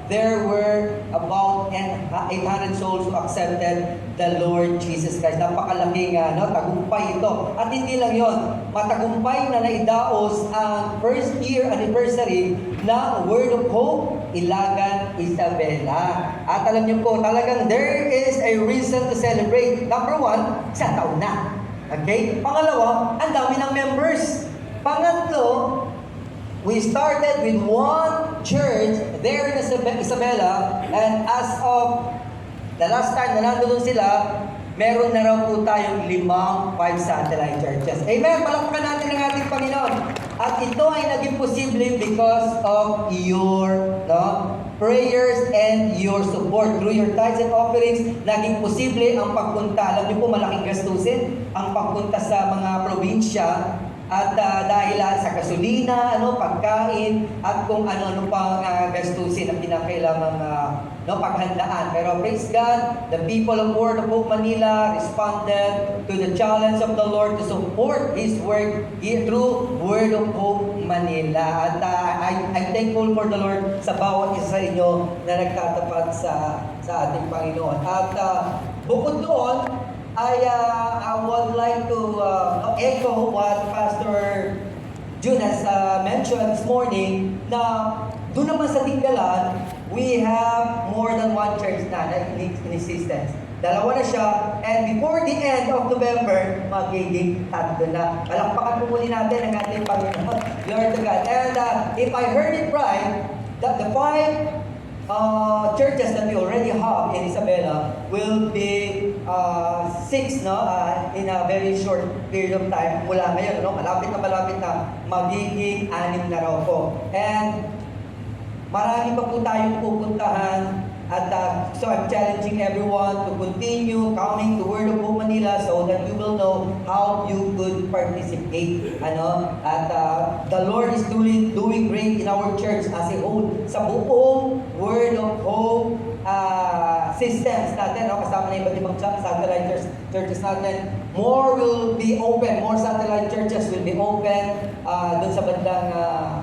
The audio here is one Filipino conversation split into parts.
there were about 800 souls who accepted the Lord Jesus Christ. Napakalaking tagumpay ito. At hindi lang yon, matagumpay na naidaos ang first year anniversary ng Word of Hope, Ilagan, Isabela. At alam niyo po, talagang there is a reason to celebrate. Number one, isang taon na. Okay? Pangalawa, ang dami ng members. Pangatlo, we started with one church there in Isabela, and as of the last time na nandun sila, meron na raw po tayong 5 satellite churches. Amen! Palakpakan natin ang ating Panginoon. At ito ay naging posible because of your prayers and your support. Through your tithes and offerings, naging posible ang pagpunta. Alam niyo po, malaking gastusin ang pagpunta sa mga probinsya. At dahil sa gasolina, pagkain, at kung ano-ano pang gastusin na pinakailangan paghandaan. Pero praise God, the people of Word of Hope Manila responded to the challenge of the Lord to support His work through Word of Hope Manila. At I'm thankful for the Lord sa bawat isa sa inyo na nagtatapat sa ating Panginoon. At bukod doon, I would like to echo what Pastor Jun has mentioned this morning, na doon naman sa Tinggalan, we have more than one church na in existence. Dalawa na siya, and before the end of November, magiging 3 na. Palakpakan po muli natin ang ating Panginoon. Glory to God. And if I heard it right, that the 5 churches that we already have in Isabela will be 6 in a very short period of time mula ngayon. Malapit na magiging 6 na raw po. And marami pa po tayong pupuntahan. At so I'm challenging everyone to continue coming to Word of Hope Manila so that you will know how you could participate. At the Lord is doing great in our church as a whole. Sa buong Word of Hope systems natin, kasama na iba't ibang satellite churches natin, more will be open, more satellite churches will be open doon sa bandang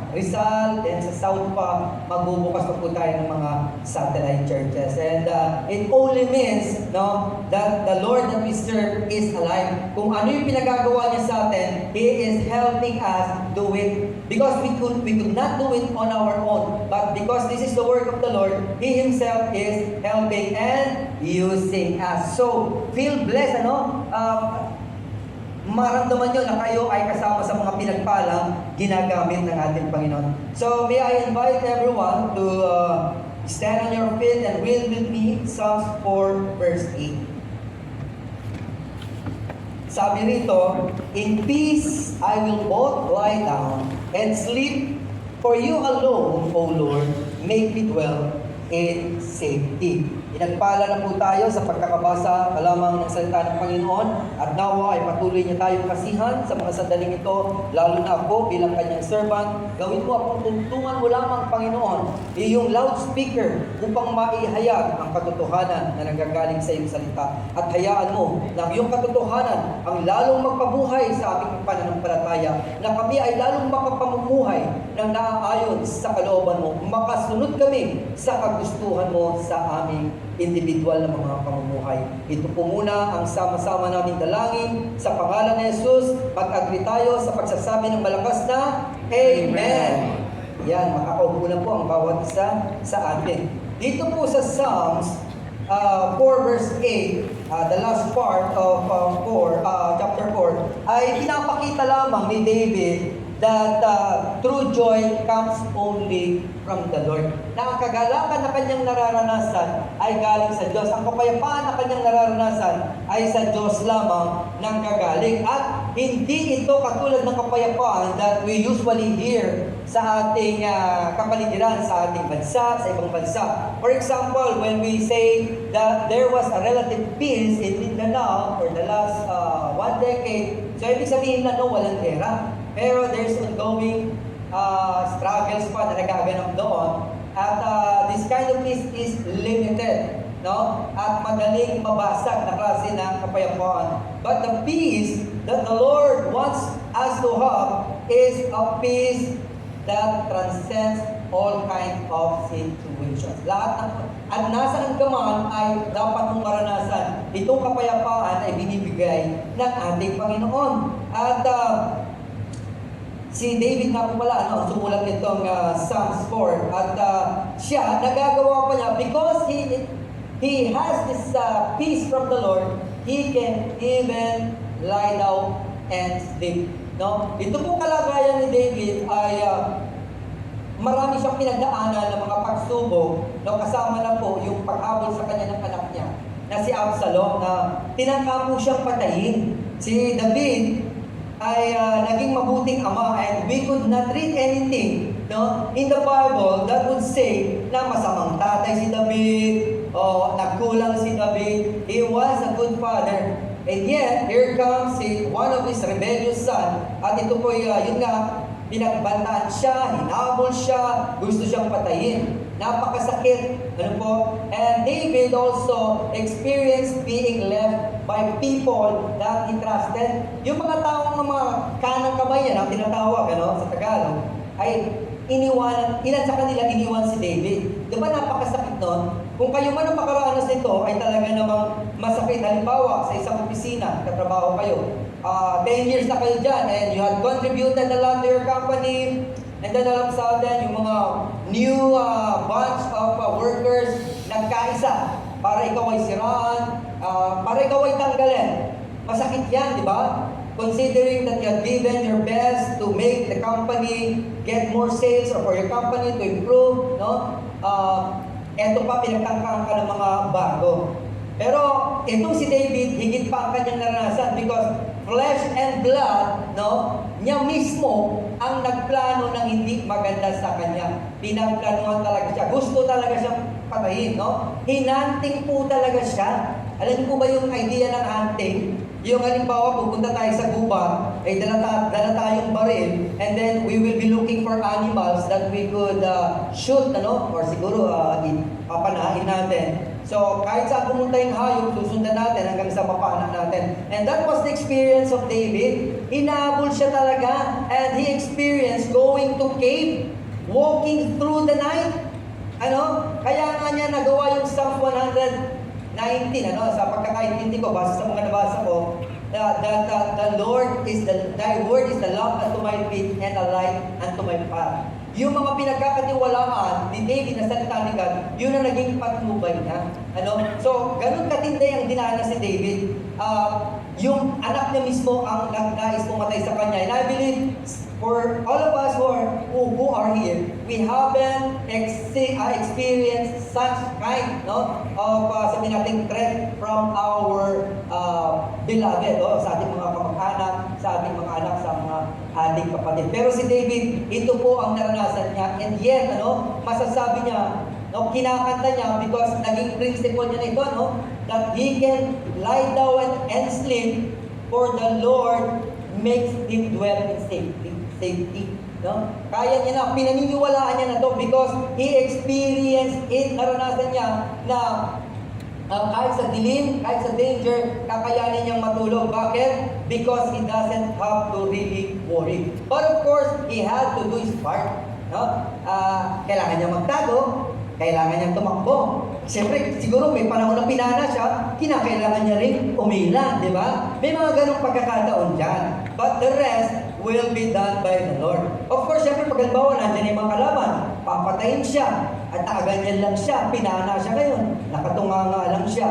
Rizal, then sa South pa, magbubukas pa po tayo ng mga satellite churches. And it only means that the Lord that we serve is alive. Kung ano yung pinagagawa niya sa atin, He is helping us do it. Because we could not do it on our own. But because this is the work of the Lord, He Himself is helping and using us. So, feel blessed, maramdaman nyo na kayo ay kasama sa mga pinagpalang ginagamit ng ating Panginoon. So, may I invite everyone to stand on your feet and read with me Psalms 4 verse 8. Sabi rito, "In peace I will both lie down and sleep, for you alone, O Lord, make me dwell in safety." Inagpala na po tayo sa pagkakabasa kalamang ng salita ng Panginoon, at nawa ay patuloy niya tayong kasihan sa mga sandaling ito, lalo na ako bilang kanyang servant. Gawin mo akong tuntungan mo lamang, Panginoon, iyong loudspeaker upang maihayag ang katotohanan na nanggagaling sa iyong salita. At hayaan mo na iyong katotohanan ang lalong magpabuhay sa aming pananampalataya, na kami ay lalong makapamumuhay ng naaayon sa kalooban mo. Makasunod kami sa kagustuhan mo sa aming individual na mga pamumuhay. Ito po muna ang sama-sama naming dalangin sa pangalan ni Jesus. Mag-agree tayo sa pagsasabi ng malakas na Amen. Yan, makakaupo na po ang bawat isa sa atin. Dito po sa Psalms 4 verse 8, the last part of chapter 4, ay pinapakita lamang ni David that true joy comes only from the Lord. Na ang kagalakan na kanyang nararanasan ay galing sa Diyos. Ang kapayapaan na kanyang nararanasan ay sa Diyos lamang nang gagaling. At hindi ito katulad ng kapayapaan that we usually hear sa ating kapaligiran, sa ating bansa, sa ibang bansa. For example, when we say that there was a relative peace in Mindanao for the last 1 decade, so ibig sabihin na walang gera. Pero there's ongoing struggles pa na nagaganap doon. At this kind of peace is limited, at madaling mabasag na klase ng kapayapaan. But the peace that the Lord wants us to have is a peace that transcends all kind of situations. Lahat ng, at nasaan ka man ay dapat mong maranasan. Itong kapayapaan ay binibigay ng ating Panginoon. At si David nga po pala, sumulat nitong Psalms 4. At siya, nagagawa pa niya, because he has this peace from the Lord, he can even lie down and sleep. No? Ito pong kalagayan ni David ay marami siyang pinagdaanan ng mga pagsubok, no? Kasama na po yung paghabol sa kanya ng anak niya na si Absalom, na tinangka po siyang patayin. Si David ay naging mabuting ama, and we could not read anything, no, in the Bible that would say na masamang tatay si David o nagkulang si David. He was a good father. And yet, here comes one of his rebellious son, at ito po yun nga, pinagbantaan siya, hinabol siya, gusto siyang patayin. Napakasakit. Ano po? And David also experienced being left by people that he trusted. Yung mga taong mga kanang kamay yan, ang tinatawag sa Tagalog, ay ilan sa kanila iniwan si David. Di ba napakasakit nun? Kung kayo man ang makaranas nito, ay talaga namang masakit. Halimbawa, sa isang opisina, katrabaho kayo, 10 years na kayo dyan, and you had contributed a lot to your company, and then all of a sudden, yung mga new bunch of workers nagkaisa para ikaw ay siraan, para ikaw ay tanggalin. Masakit yan, di ba? Considering that you have given your best to make the company get more sales, or for your company to improve, no? Eto pa, pinagtangkaan ka ng mga bago. Pero itong si David, higit pa ang kanyang naranasan, because flesh and blood, no, niya mismo ang nagplano ng hindi maganda sa kanya. Pinagplanuhan talaga siya. Gusto talaga siyang patayin, no? Hinanting po talaga siya. Alam niyo po ba yung idea ng hunting? Yung halimbawa, pupunta tayo sa gubat, ay dala tayong baril, and then we will be looking for animals that we could shoot, or siguro papanahin natin. So, kahit saan pumunta yung hayop, susundan natin hanggang sa mapaanak natin. And that was the experience of David. Hinahabol siya talaga, and he experienced going to cave, walking through the night. Kaya nga niya nagawa yung Psalm 119, sa pagkakaintindi ko, base sa mga nabasa ko, that the Lord is thy word is the lamp unto my feet and a light unto my path. Yung mga pinagkakatiwalaan ni David na salita ni God, yun ang naging patnubay niya. So, ganun katindi ang dinanas si David. Yung anak niya mismo ang nais pumatay sa kanya. And I believe, for all of us who are here, we haven't experienced such kind of sabihin natin threat from our beloved, sa ating mga kamag-anak, sa ating mga anak, sa mga ating kapatid. Pero si David, ito po ang naranasan niya, and yet masasabi niya, kinakanta niya, because naging principle niya na ito, that he can lie down and sleep, for the Lord makes him dwell in safety. Kaya niya na, pinaniniwalaan niya na to, because he experienced it, naranasan niya na kahit sa dilim, kahit sa danger, kakayanin niyang matulog. Bakit? Because he doesn't have to really worry. But of course, he had to do his part. Kailangan niya magtago, kailangan niyang tumakbo. Siyempre, siguro may panahon na pinana siya, kinakailangan niya rin umila, di ba? May mga ganong pagkakataon dyan. But the rest will be done by the Lord. Of course, siyempre, pag halimbawa, nandiyan yung mga kalaban, papatayin siya, at nakaganyan lang siya, pinana siya ngayon, nakatunganga lang siya,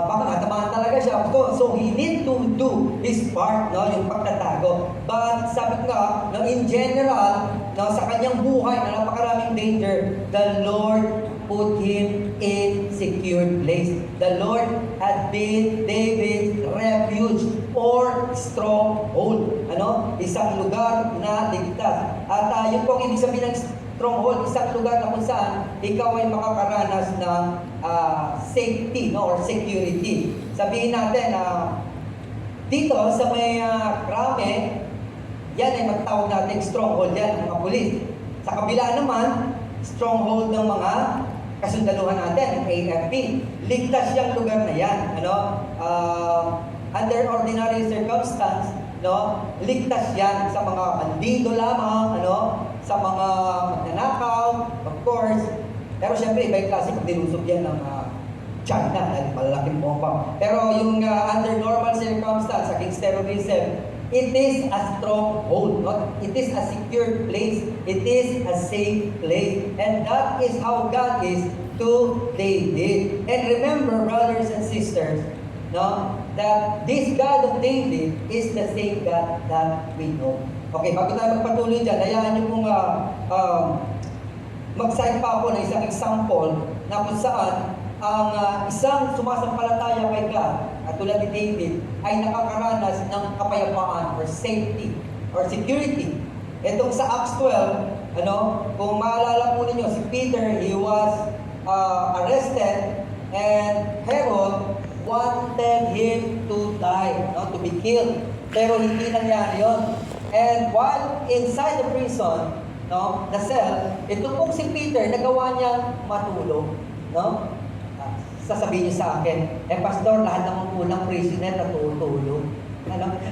baka natamaan talaga siya. So he need to do his part, yung pagtatago. But sabi nga, in general, sa kanyang buhay na napakaraming danger, the Lord put him in secured place. The Lord had been David's refuge or stronghold. Isang lugar na ligtas. At yun po ang ibig sabihin ng stronghold, isang lugar na kung saan ikaw ay makakaranas ng safety, or security. Sabihin natin dito sa may krame, yan ay magtawag natin stronghold yan, mga pulis. Sa kabila naman, stronghold ng mga kasundaluhan natin, AFP. Ligtas yung lugar na yan. Under ordinary circumstance, ligtas yan sa mga bandido lamang, sa sa mga magnanakaw, of course. Pero syempre, iba yung klase pag nilusob yan ng China, dahil malalaking bomba. Pero yung under normal circumstance, against terrorism, it is a stronghold. It is a secure place. It is a safe place. And that is how God is to David. And remember, brothers and sisters, no, that this God of David is the same God that we know. Okay, bago tayo magpatuloy dyan, hayaan niyo pong mag-cite pa ako ng isang example na kung saan ang isang sumasampalataya kay God, at tulad ni David, ay nakakaranas ng kapayapaan or safety or security. Itong sa Acts 12, kung maalala po ninyo, si Peter, he was arrested and Herod wanted him to die, to be killed. Pero hindi nangyari yun. And while inside the prison, the cell, ito pong si Peter, nagawa niyang matulog. Sasabihin niyo sa akin, pastor, lahat ng unang prisoner natutulog.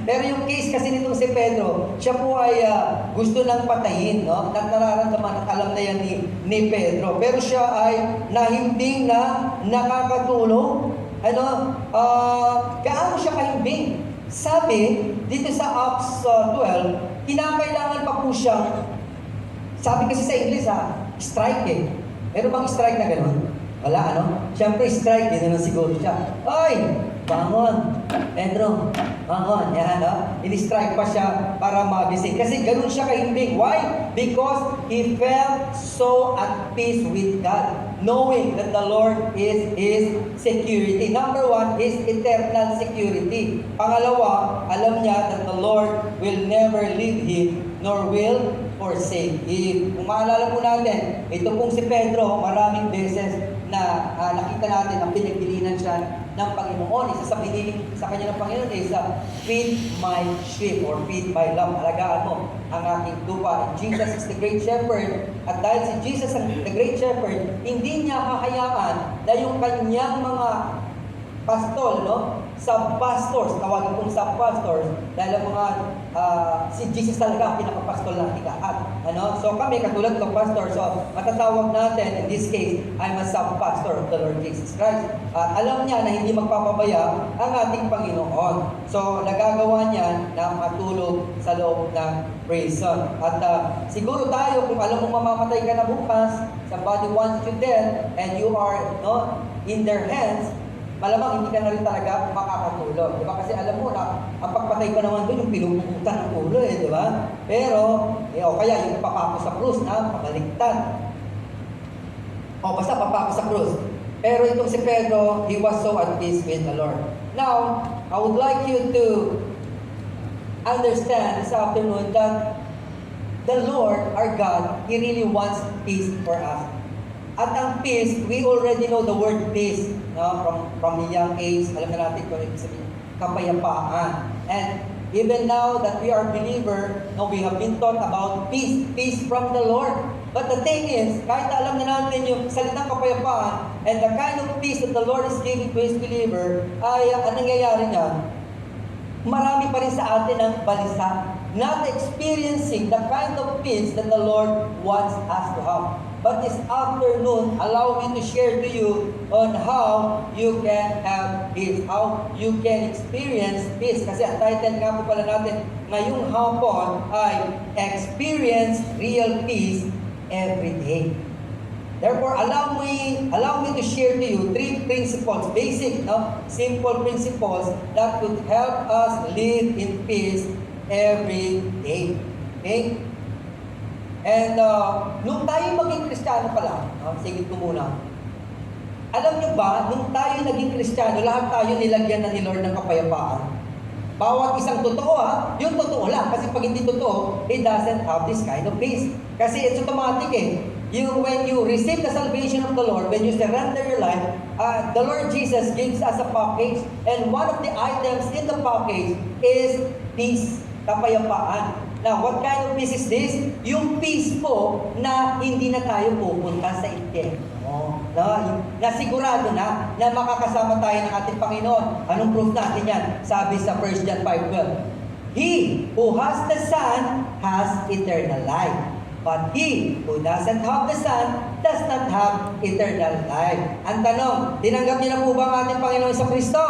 Pero yung case kasi nitong si Pedro, siya po ay gusto nang patayin, nararamdaman at alam na yan ni Pedro. Pero siya ay nahimbing na nakakatulog. Gaano siya kahimbing? Sabi, dito sa Acts 12, kinakailangan pa po siyang, sabi kasi sa English strike Meron bang strike na gano'n? Wala, Siyempre, strike, yun naman siguro siya. Oy! Bangon! Pedro, bangon! Yan, ini-strike pa siya para magising. Kasi ganun siya kahimbing. Why? Because he felt so at peace with God, knowing that the Lord is his security. Number one is eternal security. Pangalawa, alam niya that the Lord will never leave him nor will forsake him. Kung maalala po natin, ito pong si Pedro, maraming beses na nakita natin ang pinagbilinan siya ng Panginoon. Isa sa piniling sa kanya ng Panginoon is feed my sheep or feed my lamb. Alagaan mo ang aking tupa. Jesus is the great shepherd. At dahil si Jesus ang the great shepherd, hindi niya hahayaan na yung kanyang mga pastol, sub-pastors, tawagin kong sub-pastors, dahil ang mga, si Jesus talaga ang pinaka-pastol natin lahat. So kami, katulad ng pastor, so matatawag natin, in this case, I'm a sub-pastor of the Lord Jesus Christ. Alam niya na hindi magpapabaya ang ating Panginoon. So nagagawa niya na matulog sa loob ng prison. At siguro tayo, kung alam mo mamamatay ka na bukas, somebody wants you dead, and you are in their hands, malamang hindi ka na rin talaga makakatulog. Diba? Kasi alam mo na, ang pagpatay ko naman doon, yung pinuputan ng ulo diba? Pero, o kaya yung papako sa krus na pabaliktad. O basta papako sa krus. Pero itong si Pedro, he was so at peace with the Lord. Now, I would like you to understand this afternoon that the Lord, our God, He really wants peace for us. At ang peace, we already know the word peace. From the young age, alam na natin kung ibig sabihin, kapayapaan. And even now that we are believer, we have been taught about peace, peace from the Lord. But the thing is, kahit alam na natin yung salitang kapayapaan, and the kind of peace that the Lord is giving to His believer, ay ang nangyayari niya, marami pa rin sa atin ang balisa, not experiencing the kind of peace that the Lord wants us to have. But this afternoon, allow me to share to you on how you can have peace, how you can experience peace. Kasi ang title nga po pala natin ngayong hapon ay Experience Real Peace Every Day. Therefore, allow me to share to you 3 principles, basic, simple principles that could help us live in peace every day. Okay? And nung tayo maging Kristiyano pa lang, sige ko muna. Alam niyo ba, nung tayo naging Kristiyano, lahat tayo nilagyan na ni Lord ng kapayapaan. Bawat isang totoo yung totoo lang. Kasi pag hindi totoo, it doesn't have this kind of peace. Kasi it's automatic when you receive the salvation of the Lord, when you surrender your life, the Lord Jesus gives us a package. And one of the items in the package is peace, kapayapaan. Now, what kind of peace is this? Yung peace po na hindi na tayo pupunta sa impyerno. Na sigurado na makakasama tayo ng ating Panginoon. Anong proof natin yan? Sabi sa 1 John 5:12, He who has the Son has eternal life. But he who doesn't have the Son does not have eternal life. Ang tanong, tinanggap niyo na po ba ang ating Panginoon sa Kristo?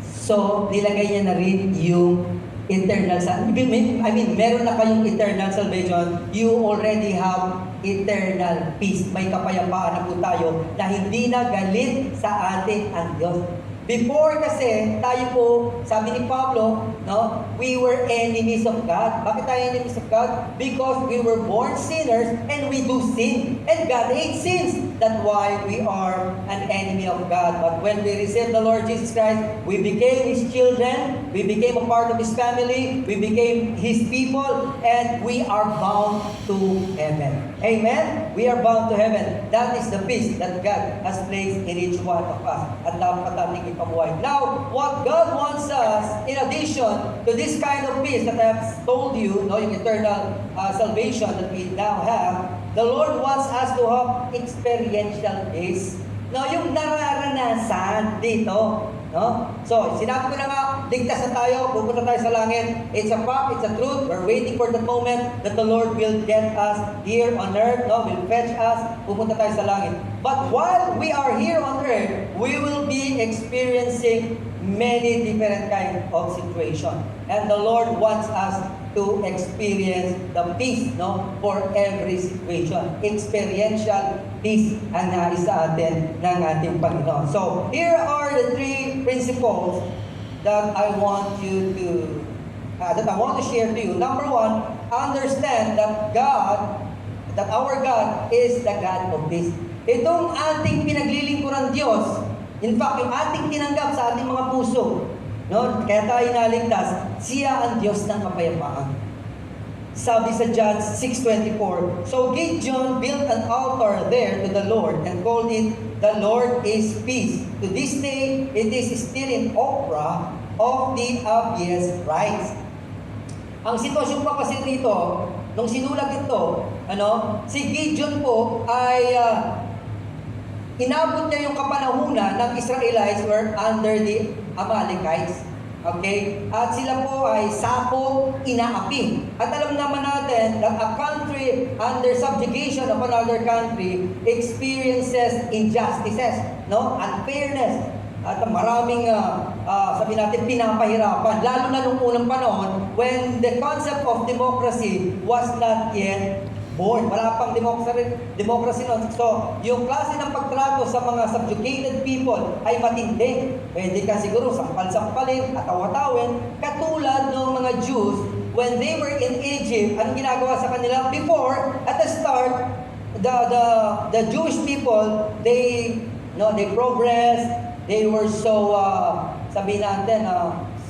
So, nilagay niya na rin yung eternal salvation. I mean, meron na kayong eternal salvation. You already have eternal peace. May kapayapaan na po tayo na hindi na galit sa atin ang Diyos. Before kasi, tayo po, sabi ni Pablo, no, we were enemies of God. Bakit tayo enemies of God? Because we were born sinners and we do sin. And God hates sins. That's why we are an enemy of God. But when we received the Lord Jesus Christ, we became His children, we became a part of His family, we became His people, and we are bound to heaven. Amen? We are bound to heaven. That is the peace that God has placed in each one of us. At dapat natin ipabuhay. Now, what God wants us, in addition to this kind of peace that I have told you, no, yung eternal salvation that we now have, the Lord wants us to have experiential peace. No, yung nararanasan dito. No? So, sinabi ko na nga, ligtas na tayo, pupunta tayo sa langit. It's a fact, it's a truth. We're waiting for the moment that the Lord will get us here on earth, no? Will fetch us, pupunta tayo sa langit. But while we are here on earth, we will be experiencing many different kinds of situation. And the Lord wants us to experience the peace, no, for every situation. Experiential peace ang nais sa atin ng ating Panginoon. So, here are the three principles that I want you to, that I want to share to you. Number one, understand that our God is the God of peace. Itong ating pinaglilingkuran Diyos, in fact, yung ating tinanggap sa ating mga puso, no? Kaya tayo naligtas, siya ang Diyos ng kapayapaan. Sabi sa John 6:24, so Gideon built an altar there to the Lord and called it, the Lord is peace. To this day, it is still in Ophrah of the Abiezrites rights. Ang sitwasyon pa kasi dito, nung sinulat ito, si Gideon po ay inabot niya yung kapanahunan ng Israelites were under the Amalekites. Okay? At sila po ay sakop, inaapi. At alam naman natin that a country under subjugation of another country experiences injustices, no? Unfairness. At maraming, sabi natin, pinapahirapan. Lalo na nung unang panahon when the concept of democracy was not yet born. Wala pang democracy noon. So, yung klase ng pagtrato sa mga subjugated people ay matindi. Pwede ka siguro sampal-sampalin at awatawin. Katulad ng mga Jews, when they were in Egypt, anong ginagawa sa kanila? Before, at the start, the Jewish people, they progress, they were so, sabihin natin,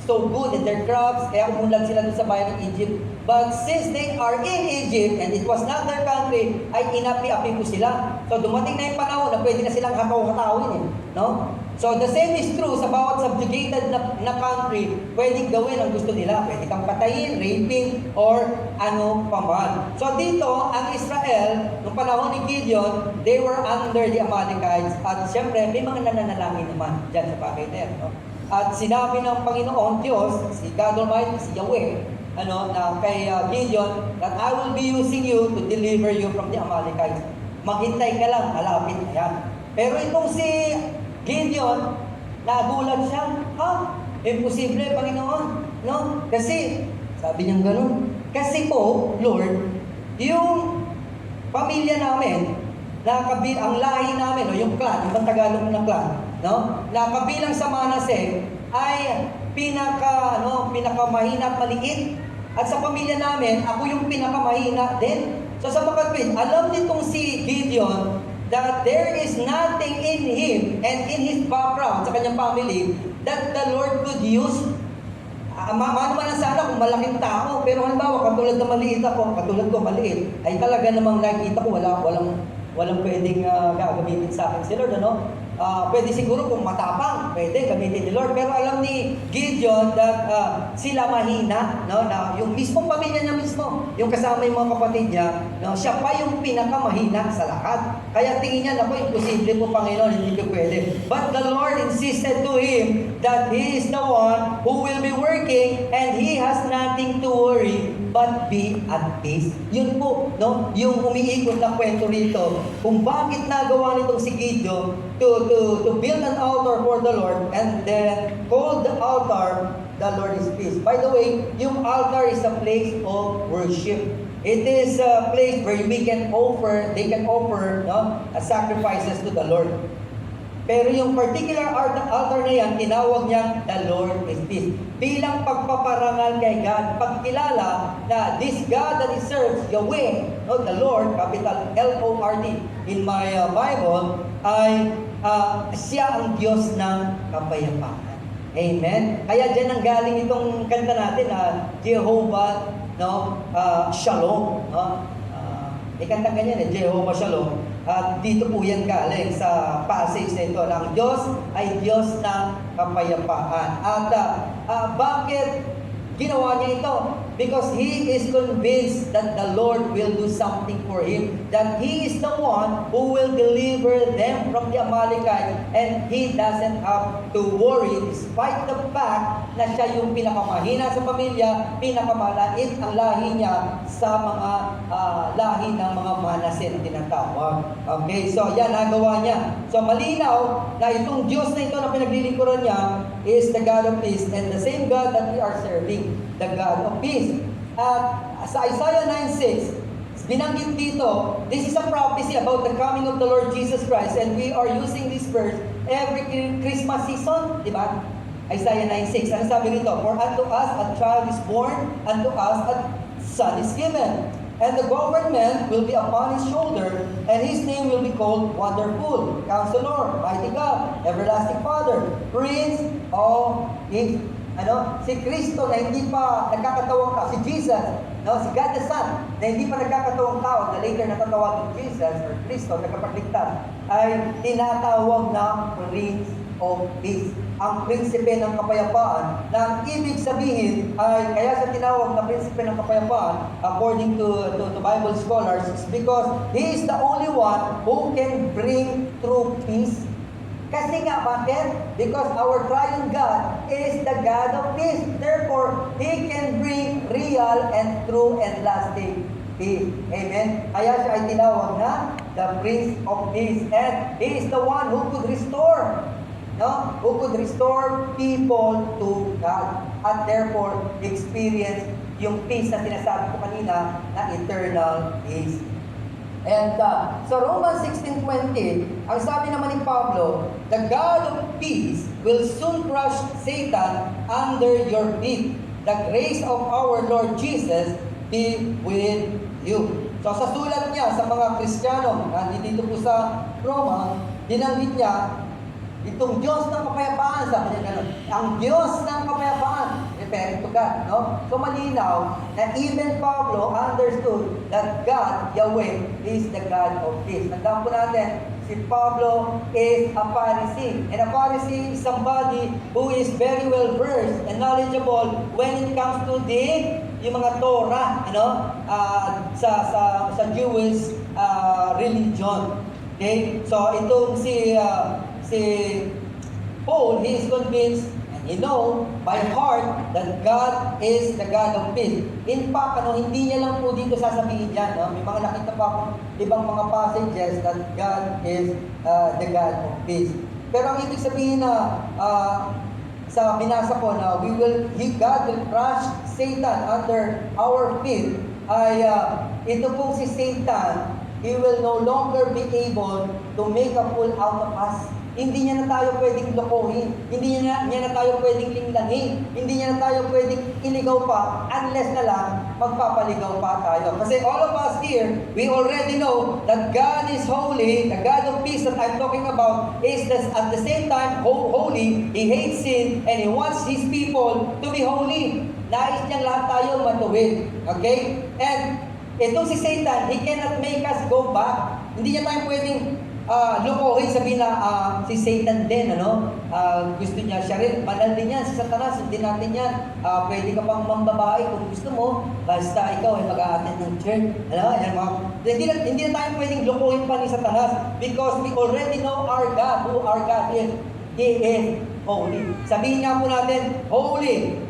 so good in their crops, kaya umunlad sila dun sa bayan ng Egypt. But since they are in Egypt, and it was not their country, ay inapi-api po sila. So dumating na yung panahon na pwede na silang hataw-hatawin. No? So the same is true sa bawat subjugated na country, pwedeng gawin ang gusto nila. Pwede kang patayin, raping, or ano paman. So dito, ang Israel, noong panahon ni Gideon, they were under the Amalekites. At siyempre, may mga nananalangin naman dyan sa bagay na yan. No? At sinabi ng Panginoon Diyos, si God Almighty, si Yahweh, na kay Gideon, that I will be using you to deliver you from the Amalekites. Maghintay ka lang, malapit na yan. Pero itong si Gideon, nagulat siya, imposible, Panginoon. No? Kasi, sabi niya gano'n, kasi po, Lord, yung pamilya namin, ang lahi namin, yung clan, yung Tagalog na clan, na kabilang sa Manase, ay pinakamahina at maliit. At sa pamilya namin, ako yung pinakamahina din. So sa mga kapatid, alam nitong si Gideon that there is nothing in him and in his background, sa kanyang family, that the Lord could use. Mano man ang sana kung malaking tao, pero halimbawa, katulad na maliit ako, katulad ko maliit, ay talaga namang nakikita ko, walang pwedeng gagamitin sa akin si Lord, pwede siguro kung matapang, pwede gamitin ni Lord. Pero alam ni Gideon that sila mahina, no? Na yung mismong pamilya niya mismo, yung kasama yung mga kapatid niya, no? Siya pa yung pinakamahina sa lahat. Kaya tingin niya, naku, imposible po Panginoon, hindi ko pwede. But the Lord insisted to him that he is the one who will be working and he has nothing to worry but be at peace. Yun po, no? Yung umiikot na kwento rito, kung bakit nagawa nitong si Gideon to build an altar for the Lord and then call the altar, the Lord is peace. By the way, yung altar is a place of worship. It is a place where they can offer, no, sacrifices to the Lord. Pero yung particular altar na yan, tinawag niyang the Lord is peace. Bilang pagpaparangal kay God, pagkilala na this God that he serves, Yahweh, no, the Lord, capital L-O-R-D, in my Bible, ay siya ang Diyos ng kapayapaan. Amen? Kaya dyan ang galing itong kanta natin na Jehovah, no, Shalom. No? Kanta ganyan Jehovah Shalom. At dito po yan galing sa passage na ito na ang Diyos ay Diyos ng kapayapaan. At bakit ginawa niya ito? Because he is convinced that the Lord will do something for him. That he is the one who will deliver them from the Amalekite. And he doesn't have to worry despite the fact na siya yung pinakamahina sa pamilya, pinakamalait ang lahi niya sa mga lahi ng mga Manasseh na tinatawag. Okay, so yan, nagawa niya. So malinaw na itong Diyos na ito na pinaglilingkuran niya is the God of peace and the same God that we are serving, the God of peace. At sa Isaiah 9:6, binanggit dito, this is a prophecy about the coming of the Lord Jesus Christ and we are using this verse every Christmas season, di ba? Isaiah 9:6, ano sabi nito? For unto us a child is born, unto us a son is given. And the government will be upon his shoulder, and his name will be called Wonderful, Counselor, Mighty God, Everlasting Father, Prince of Peace. Si Kristo na hindi pa nagkakatawang tao, si Jesus, no, si God the Son, na hindi pa nagkakatawang tao, na later natatawag ng Jesus or Kristo, nagkapagligtas, ay tinatawag na Prince of Peace. Ang prinsipe ng kapayapaan, na ang ibig sabihin ay, kaya sa tinawag na prinsipe ng kapayapaan, according to Bible scholars, is because he is the only one who can bring true peace. Kasi nga, bakit? Because our triune God is the God of peace. Therefore, he can bring real and true and lasting peace. Amen? Kaya siya ay tinawag na the Prince of Peace. And he is the one who could restore, no? Who could restore people to God at therefore experience yung peace na sinasabi ko kanina na eternal peace. And sa Romans 16:20, ang sabi naman ni Pablo, the God of peace will soon crush Satan under your feet. The grace of our Lord Jesus be with you. So sa sulat niya sa mga Kristiyano, dito po sa Roma, dinanggit niya itong Diyos ng kapayapaan, sabi niya gano'n. Ang Diyos ng kapayapaan, referring to God, no? So malinaw na even Pablo understood that God, Yahweh, is the God of peace. Tandaan po natin, si Pablo is a Pharisee. And a Pharisee is somebody who is very well versed and knowledgeable when it comes to yung mga Torah, sa Jewish religion. Okay? So itong si Paul, he is convinced and he know by heart that God is the God of peace. In fact, hindi niya lang po dito sasabihin yan. May mga nakita pa akong ibang mga passages that God is the God of peace. Pero ang ibig sabihin na sa binasa ko na God will crush Satan under our feet ay ito pong si Satan, he will no longer be able to make a fool out of us. Hindi niya na tayo pwedeng lokohin. Hindi niya na tayo pwedeng linglangin. Hindi niya na tayo pwedeng iligaw pa unless na lang magpapaligaw pa tayo. Kasi all of us here, we already know that God is holy. The God of peace that I'm talking about is at the same time holy. He hates sin and He wants His people to be holy. Nais niyang lahat tayo matuwid. Okay? And itong si Satan, he cannot make us go back. Hindi niya tayo pwedeng lokohin, sabihin na si Satan din, gusto niya, siya rin, banal din yan, si Satanas, hindi natin yan. Pwede ka pang mambabae kung gusto mo, basta ikaw ay mag-a-attend ng church. Hindi na tayo pwedeng lokohin pa ni Satanas because we already know our God, who our God is. He is holy. Sabihin nga po natin, holy.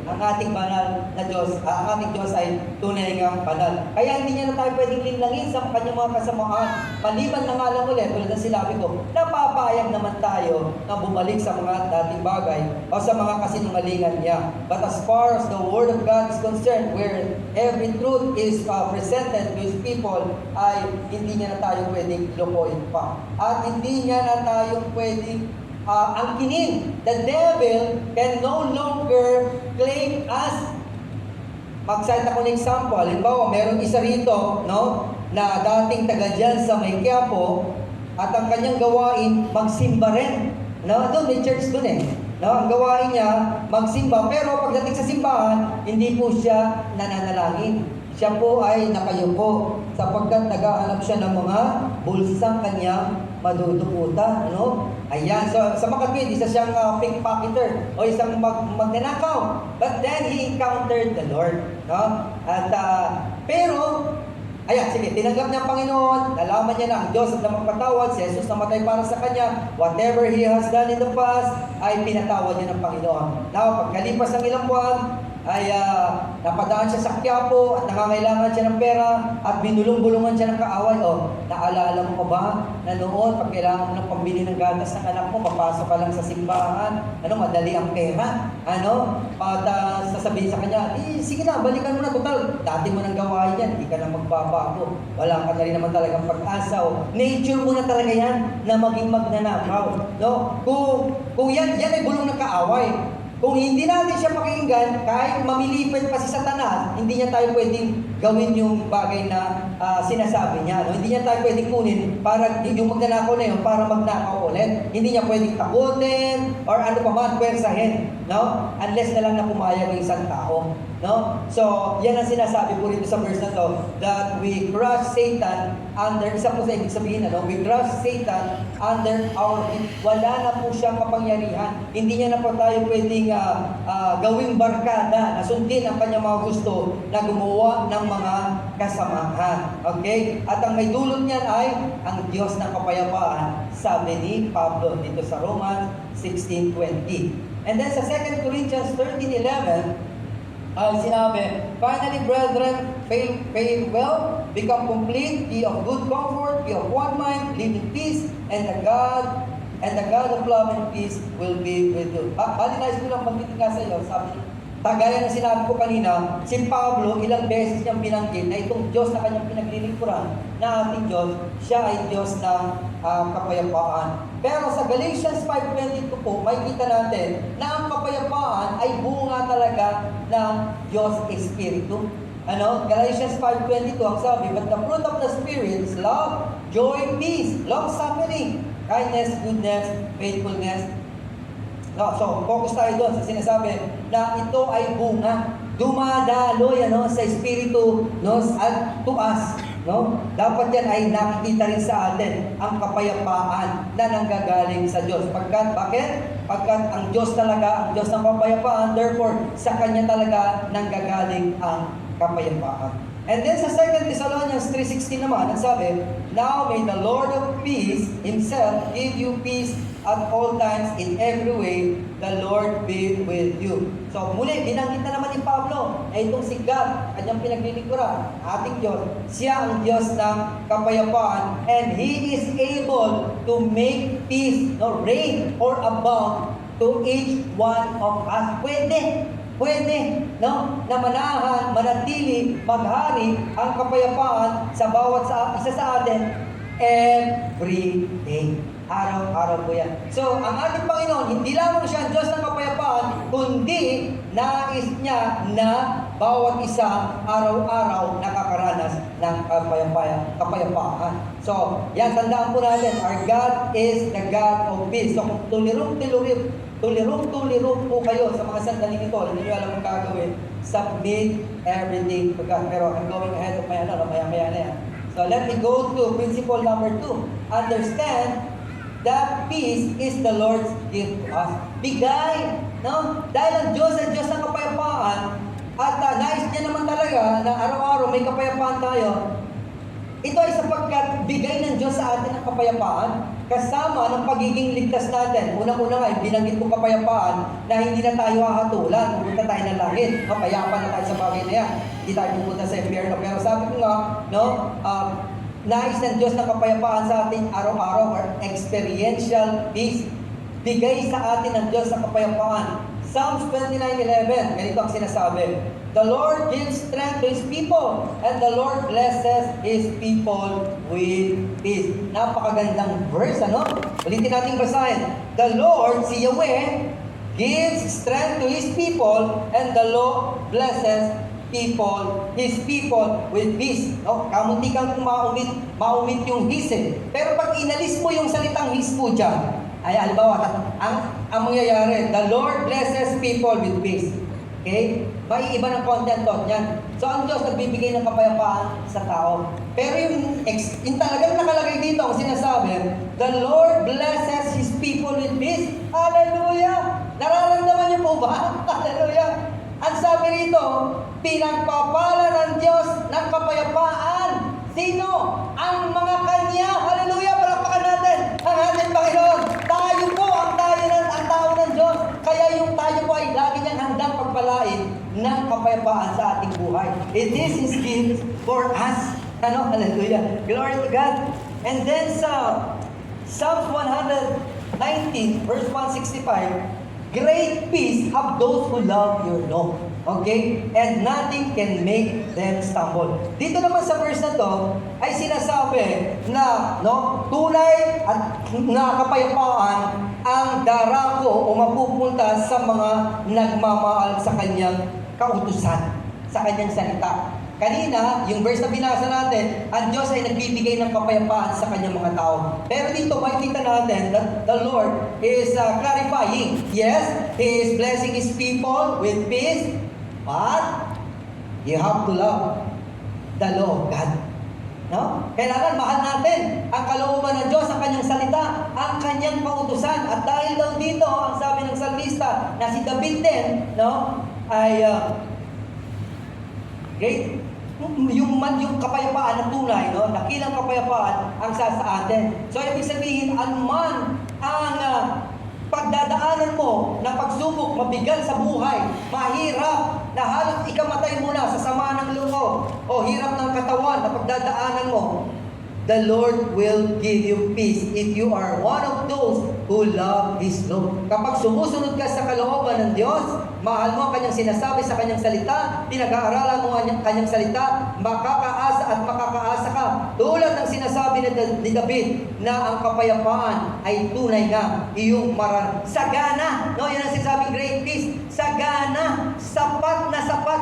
Ang ating banal na Diyos, ang ating Diyos ay tunay ngang banal. Kaya hindi niya na tayo pwedeng linlangin sa kanyang mga kasamaan. Maliban na nga lang ulit, tulad ng sinabi ko, napapayag naman tayo na bumalik sa mga dating bagay o sa mga kasinungalingan niya. But as far as the Word of God is concerned, where every truth is presented to His people, ay hindi niya na tayo pwedeng lokohin pa. At hindi niya na tayo pwedeng angkinin. The devil can no longer claim us. Mag-cite ako ng example. Halimbawa, meron isa rito, na dating taga dyan sa may Quiapo, at ang kanyang gawain, magsimba rin. Doon, may church doon eh. Ang gawain niya, magsimba. Pero pagdating sa simbahan, hindi po siya nananalangin. Siya po ay nakayuko sapagkat naghahanap siya ng mga bulsang kanyang madudukutan. Ayan, so sa Makatwid, isa siyang pickpocketer o isang magnanakaw. But then he encountered the Lord. At pero, ayan, sige, tinanggap niya ang Panginoon, nalaman niya na ang Diyos na magpatawad, si Jesus namatay para sa kanya, whatever he has done in the past, ay pinatawad niya ng Panginoon. Now, pagkalipas ng ilang buwan, ay napadaan siya sa Quiapo at nangangailangan siya ng pera at binulong-bulungan siya ng kaaway. Naalala mo ba na noon pag kailangan mo ng pambili ng gatas ng anak mo, papasok ka lang sa simbahan, madali ang pera, at sasabihin sa kanya, sige na, balikan mo na, total, dati mo nang gawain yan, hindi ka na magbabago, wala ka na rin naman talagang pag-asa, nature mo na talaga yan na maging magnanakaw. Kung yan ay bulong ng kaaway. Kung hindi natin siya pakinggan, kahit mamilipit pa si Satanas, hindi niya tayo pwedeng gawin yung bagay na sinasabi niya. Hindi niya tayo pwedeng kunin para yung magnanakaw na yun, para magnakaw ulit. Hindi niya pwedeng takutin or ano pa man, pwersahin. Unless na lang na pumayag ng isang tao. So, yan ang sinasabi po rito sa verse na to, that we crush Satan under, isa po sa ibig sabihin, we crush Satan under our feet. Wala na po siyang kapangyarihan. Hindi niya na po tayo pwedeng gawing barkada na sundin ang kanyang mga gusto na gumawa ng mga kasamahan. Okay? At ang may dulot niyan ay ang Diyos ng kapayapaan, sabi ni Pablo dito sa Romans 16:20. And then sa 2 Corinthians 13:11, sinabi, finally, brethren, pay well, become complete, be of good comfort, be of one mind, live in peace, and the God of love and peace will be with you. Nais ko lang magtitig nga sa iyo, sabi niya, gaya ng sinabi ko kanina, si Pablo, ilang beses niyang binanggit na itong Diyos na kanyang pinaglilingkuran, na ating Diyos, siya ay Diyos ng kapayapaan. Pero sa Galatians 5:22 po, makikita natin na ang kapayapaan ay bunga talaga ng Diyos Espiritu. Galatians 5:22 ang sabi, but the fruit of the Spirit is love, joy, peace, long-suffering, kindness, goodness, faithfulness. So, focus tayo doon sa sinasabi na ito ay bunga. Dumadaloy sa Espiritu at to us. Dapat yan ay nakikita rin sa atin ang kapayapaan na nanggagaling sa Diyos. Bakit? Pagkat ang Diyos talaga, ang Diyos ng kapayapaan, therefore, sa Kanya talaga nanggagaling ang kapayapaan. And then sa 2 Thessalonians 3:16 naman, ang sabi, now may the Lord of peace Himself give you peace at all times in every way, the Lord be with you. So muli, binanggit na naman ni Pablo, itong si God, kanyang pinaglilingkuran, ating Diyos, siya ang Diyos ng kapayapaan, and He is able to make peace, reign or abound to each one of us. Pwede, na manahan, manatili, maghari ang kapayapaan sa bawat isa sa atin every day. Araw-araw po yan. So, ang ating Panginoon, hindi lamang siya ang Diyos ng kapayapaan, kundi nais niya na bawat isa araw-araw nakakaranas ng kapayapaan. So, yan, tandaan po natin, our God is the God of peace. So, kung tulirong-tuliro po kayo sa mga sandaling ito, hindi nyo alam ang gagawin, submit everything to God. Pero I'm going ahead of my maya-maya na yan. So, let me go to principle number 2. understand that peace is the Lord's gift to us. Bigay, no? Dahil ang Diyos ay Diyos ng kapayapaan, at nais niya naman talaga na araw-araw may kapayapaan tayo. Ito ay sapagkat bigay ng Diyos sa atin ang kapayapaan, kasama ng pagiging ligtas natin. Unang-una nga, binanggit ko kapayapaan na hindi na tayo hahatulan, pupunta tayo ng langit, kapayapaan na tayo sa bagay na yan. Hindi tayo pupunta sa impyerno. Pero sabi ko nga, no, nais ng Diyos ng kapayapaan sa ating araw-araw, or experiential peace. Bigay sa atin ng Diyos ng kapayapaan. Psalms 29:11, ganito ang sinasabi, "The Lord gives strength to His people, and the Lord blesses His people with peace." Napakagandang verse, ano? Ulitin natin basahin. The Lord, si Yahweh, gives strength to His people, and the Lord blesses His people with peace. No? Kamunti kang maumit yung his eh. Pero pag inalis mo yung salitang his po dyan, ay halimbawa, ang mangyayari, the Lord blesses people with peace. Okay? May iba ng content to. Yan. So, ang Diyos nagbibigay ng kapayapaan sa tao. Pero yung talagang nakalagay dito, ang sinasabi, the Lord blesses His people with peace. Hallelujah! Nararamdaman niyo po ba? Hallelujah! Ang sabi rito, pinagpapala ng Diyos ng kapayapaan. Sino? Ang mga Kanya. Hallelujah! Palakpakan natin ang ating Panginoon. Tayo po ang tao ng Diyos. Kaya yung tayo po ay lagi niyang handang pagpalain ng kapayapaan sa ating buhay. It is His gift for us. Ano? Hallelujah! Glory to God. And then sa Psalms 119, verse 165, great peace have those who love your law. Okay? And nothing can make them stumble. Dito naman sa verse na to, ay sinasabi na, no, tunay at na kapayapaan ang darako o mapupunta sa mga nagmamahal sa kanyang kautusan, sa kanyang salita. Kanina, yung verse na binasa natin, ang Diyos ay nagbibigay ng kapayapaan sa kanyang mga tao. Pero dito, makikita natin that the Lord is clarifying. Yes, He is blessing His people with peace, but you have to love the law of God. No? Kailangan mahal natin ang kalooban ng Diyos, ang kanyang salita, ang kanyang pautusan. At dahil daw dito, ang sabi ng salmista na si David din, no, ay great. Yung kapayapaan na tunay, no? Dakilang kapayapaan ang sa atin. So, ibig sabihin, anuman ang pagdadaanan mo na pagsubok, mabigal sa buhay, mahirap, na halos ikamatay mo na sa sama ng loob, o hirap ng katawan na pagdadaanan mo, the Lord will give you peace if you are one of those who love His law. Kapag sumusunod ka sa kalooban ng Diyos, mahal mo ang kanyang sinasabi sa kanyang salita, pinag-aaralan mo ang kanyang salita, makakaasa at makakaasa ka. Tulad ng sinasabi ni David na ang kapayapaan ay tunay na iyong sagana. No, yan ang sinasabing great peace. Sagana, sapat,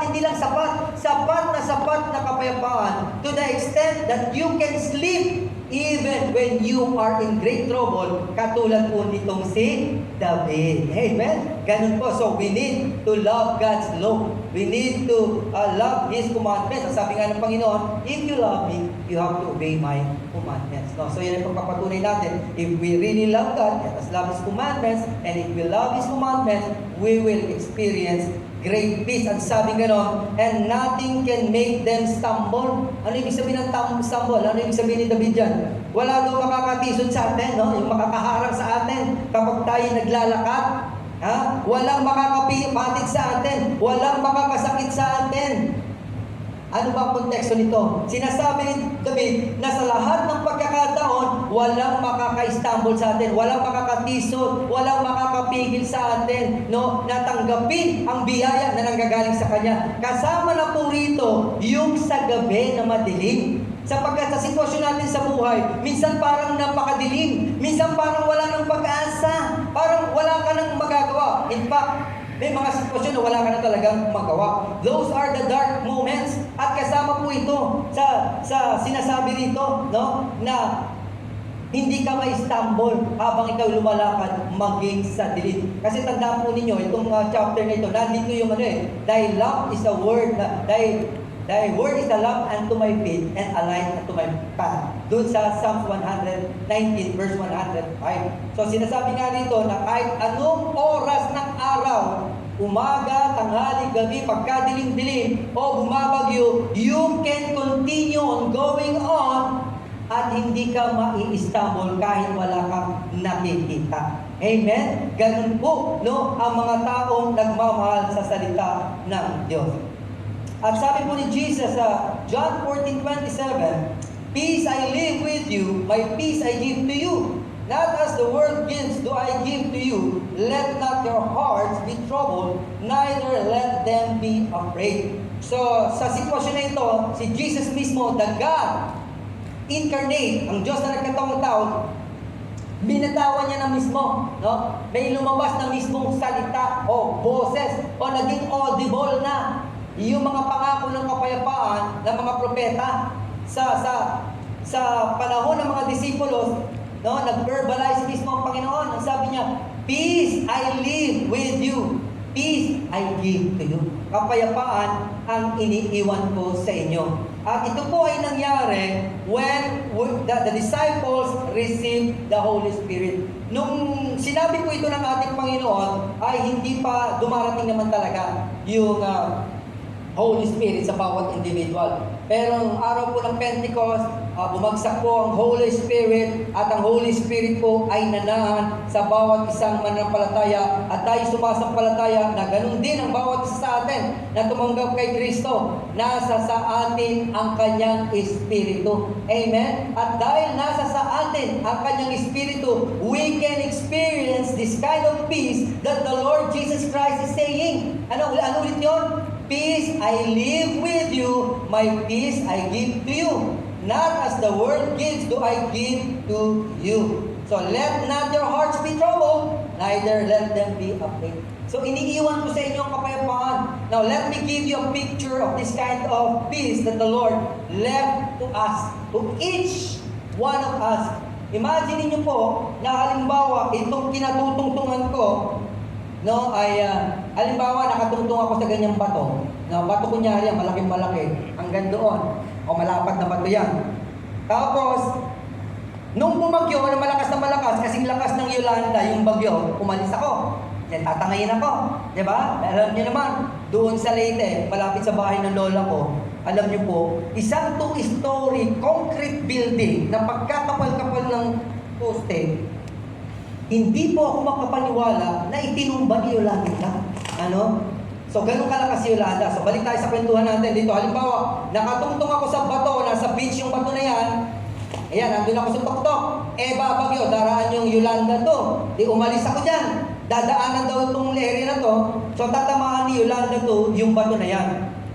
hindi lang sapat na kapayapaan to the extent that you can sleep even when you are in great trouble, katulad po nitong si David. Amen? Ganun po. So, we need to love God's law. We need to love His commandments. Ang sabi nga ng Panginoon, if you love me, you have to obey my commandments. No? So, yan ang pagpapatunay natin. If we really love God, let us love His commandments. And if we love His commandments, we will experience great peace. At sabi ganon, and nothing can make them stumble. Ano ibig sabihin ng stumble? Ano ibig sabihin ni David dyan? Wala daw makakatisod sa atin, no? Yung makakaharang sa atin kapag tayo naglalakad. Ha? Walang makakapatid sa atin. Walang makakasakit sa atin. Ano ba ang konteksto nito? Sinasabi ni David na sa lahat ng pagkakataon, walang makaka-stumble sa atin, walang makakatisod, walang makakapigil sa atin, no? Natanggapin ang biyaya na nanggagaling sa Kanya. Kasama na po rito yung sa gabi na madilim. Sapagkat sa sitwasyon natin sa buhay, minsan parang napakadilim, minsan parang wala nang pag-asa, parang wala ka nang magagawa. In fact, may mga sitwasyon na wala ka na talagang magawa. Those are the dark moments. At kasama po ito sa sinasabi dito, no, na hindi ka ma-stumble habang ikaw lumalakad maging sa dilim. Kasi tandaan po ninyo, itong chapter na ito, nandito yung thy love is a word, thy Thy word is a lamp unto my feet and a light unto my path. Doon sa Psalms 119 verse 105. So sinasabi nga rito na kahit anong oras ng araw, umaga, tanghali, gabi, pagkadilim-dilim, o bumabagyo, you can continue on going on at hindi ka mai-stumble kahit wala kang nakikita. Amen? Ganun po, no, ang mga taong nagmamahal sa salita ng Diyos. At sabi po ni Jesus sa John 14:27, peace I leave with you, my peace I give to you. Not as the world gives do I give to you. Let not your hearts be troubled, neither let them be afraid. So, sa sitwasyon na ito, si Jesus mismo, the God incarnate, ang Diyos na nagkatawang tao, binatawan niya na mismo, no? May lumabas na mismong salita o boses o naging audible na yung mga pangako ng kapayapaan ng mga propeta sa panahon ng mga disipulos, no? Nag-verbalize mismo ang Panginoon. Ang sabi niya, peace I leave with you, peace I give to you. Kapayapaan ang iniiwan ko sa inyo. At ito po ay nangyari when the disciples received the Holy Spirit. Nung sinabi po ito ng ating Panginoon, ay hindi pa dumarating naman talaga yung Holy Spirit sa bawat individual. Pero ang araw po ng Pentecost, bumagsak po ang Holy Spirit at ang Holy Spirit po ay nanahan sa bawat isang mananampalataya at tayo sumasampalataya na ganun din ang bawat isa sa atin na tumanggap kay Kristo. Nasa sa atin ang kanyang Espiritu. Amen? At dahil nasa sa atin ang kanyang Espiritu, we can experience this kind of peace that the Lord Jesus Christ is saying. Ano ulit yun? Peace I leave with you, my peace I give to you. Not as the world gives do I give to you. So let not your hearts be troubled, neither let them be afraid. So iniiwan ko sa inyo ang kapayapaan. Now let me give you a picture of this kind of peace that the Lord left to us, to each one of us. Imagine niyo po na halimbawa itong kinatutungtungan ko, no, ay halimbawa nakatungtong ako sa ganyang bato. Na bato kunyari, malaking malaki, hanggang doon. O malapat na bato yan. Tapos, nung bumagyo, na malakas, kasing lakas ng Yolanda, yung bagyo, umalis ako. Yan, tatangayin ako. Diba? Alam niyo naman, doon sa Leyte, malapit sa bahay ng lola ko, alam niyo po, isang 2-story concrete building na pagkakapal-kapal ng poste, hindi po ako makapaniwala na itinumba ni Yolanda. Ano? So, ganun kalakas si Yolanda. So, balik tayo sa kwentuhan natin dito. Halimbawa, nakatungtong ako sa bato, nasa beach yung bato na yan. Ayan, nandun ako sa tuktok. Babagyo, daraan yung Yolanda to. Di umalis ako dyan. Dadaanan daw itong area na to. So, tatamaan ni Yolanda to yung bato na yan.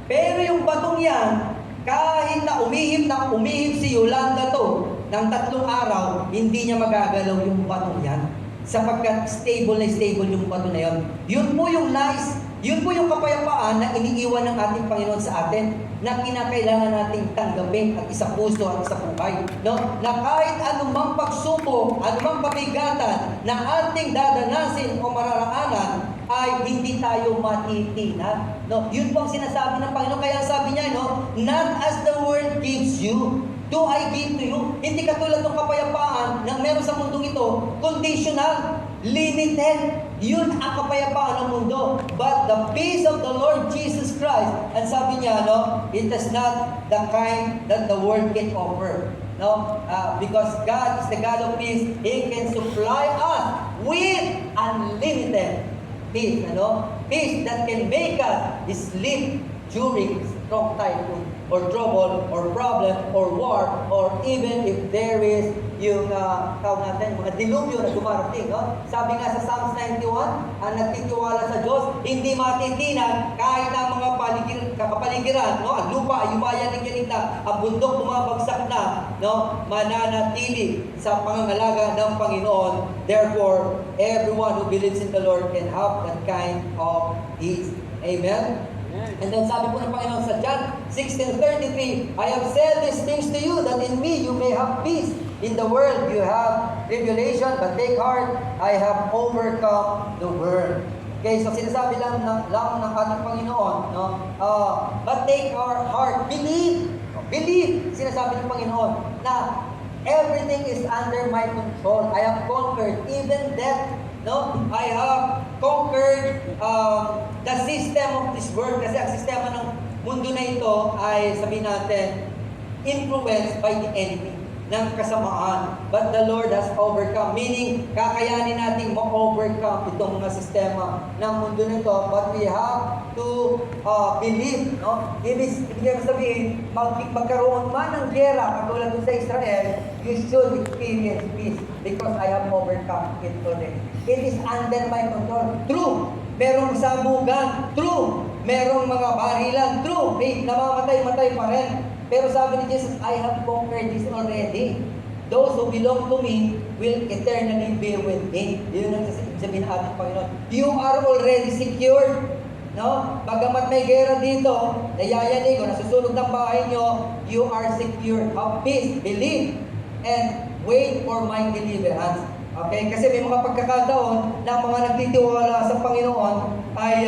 Pero yung batong yan, kahit na umihip si Yolanda to, ng 3 araw, hindi niya magagalaw yung batong yan. Sapagkat stable yung bato na yan. Yun po yung nice, yun po yung kapayapaan na iniiwan ng ating Panginoon sa atin na kinakailangan nating tanggapin at isa puso at isa buhay. No? Na kahit anumang pagsubok, anumang pabigatan na ating dadanasin o mararaanan, ay hindi tayo matitinag. No? Yun po ang sinasabi ng Panginoon. Kaya sabi niya, no, not as the world gives you, do I give to you. Hindi katulad ng kapayapaan na meron sa mundong ito, conditional, limited. Yun ang kapayapaan ng mundo. But the peace of the Lord Jesus Christ, and sabi niya, no, it is not the kind that the world can offer. No, because God is the God of peace, He can supply us with unlimited peace, ano? Peace that can make us sleep during strong typhoon or trouble or problem or war or even if there is yung tawag natin, mga dilubyo na dumarating, no? Sabi nga sa Psalms 91, ang nagtitiwala sa Diyos, hindi matitinag kahit ang mga kapaligiran, no? Ang lupa ay yumayan ng ganita, ang bundok bumabagsak na, no? Mananatili sa pangangalaga ng Panginoon. Therefore, everyone who believes in the Lord can have that kind of peace. Amen? And then sabi po ng Panginoon sa John 16:33, I have said these things to you that in me you may have peace. In the world you have tribulation, but take heart, I have overcome the world. Okay, so sinasabi lang ng ating Panginoon, no? But take our heart, believe, sinasabi ng Panginoon, na everything is under my control. I have conquered even death, no? I have conquered the system of this world, kasi ang sistema ng mundo na ito ay, sabihin natin, influenced by the enemy ng kasamaan. But the Lord has overcome. Meaning, kakayanin natin ma-overcome itong mga sistema ng mundo nito. But we have to believe. No? Ibig sabihin, magkaroon man ng gera, katulad dun sa Israel, you should experience peace because I have overcome it already. It is under my control. True. Merong sabugan. True. Merong mga barilan. True. May namamatay-matay pa rin. Pero sabi ni Jesus, I have conquered this already. Those who belong to me will eternally be with me. Yun ang sabihin ng ating Panginoon. You are already secured. No? Bagamat may gera dito, nayayanig o nasusunog ng bahay nyo, you are secured. Have peace, believe, and wait for my deliverance. Okay? Kasi may mga pagkakataon na mga nagtitiwala sa Panginoon ay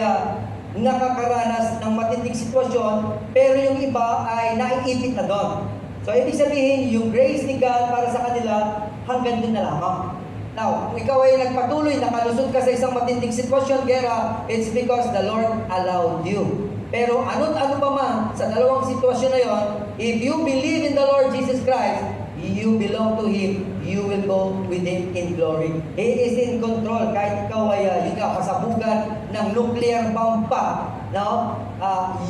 nakakaranas ng matinding sitwasyon, pero yung iba ay naiipit na doon. So, ibig sabihin, yung grace ni God para sa kanila, hanggang doon na lamang. Now, kung ikaw ay nagpatuloy, nakalusot ka sa isang matinding sitwasyon, gera, it's because the Lord allowed you. Pero ano't ano pa man, sa dalawang sitwasyon na yon, if you believe in the Lord Jesus Christ, you belong to Him, you will go with Him in glory. He is in control. Kahit ikaw ay kasabugan ng nuclear bomb pa, no?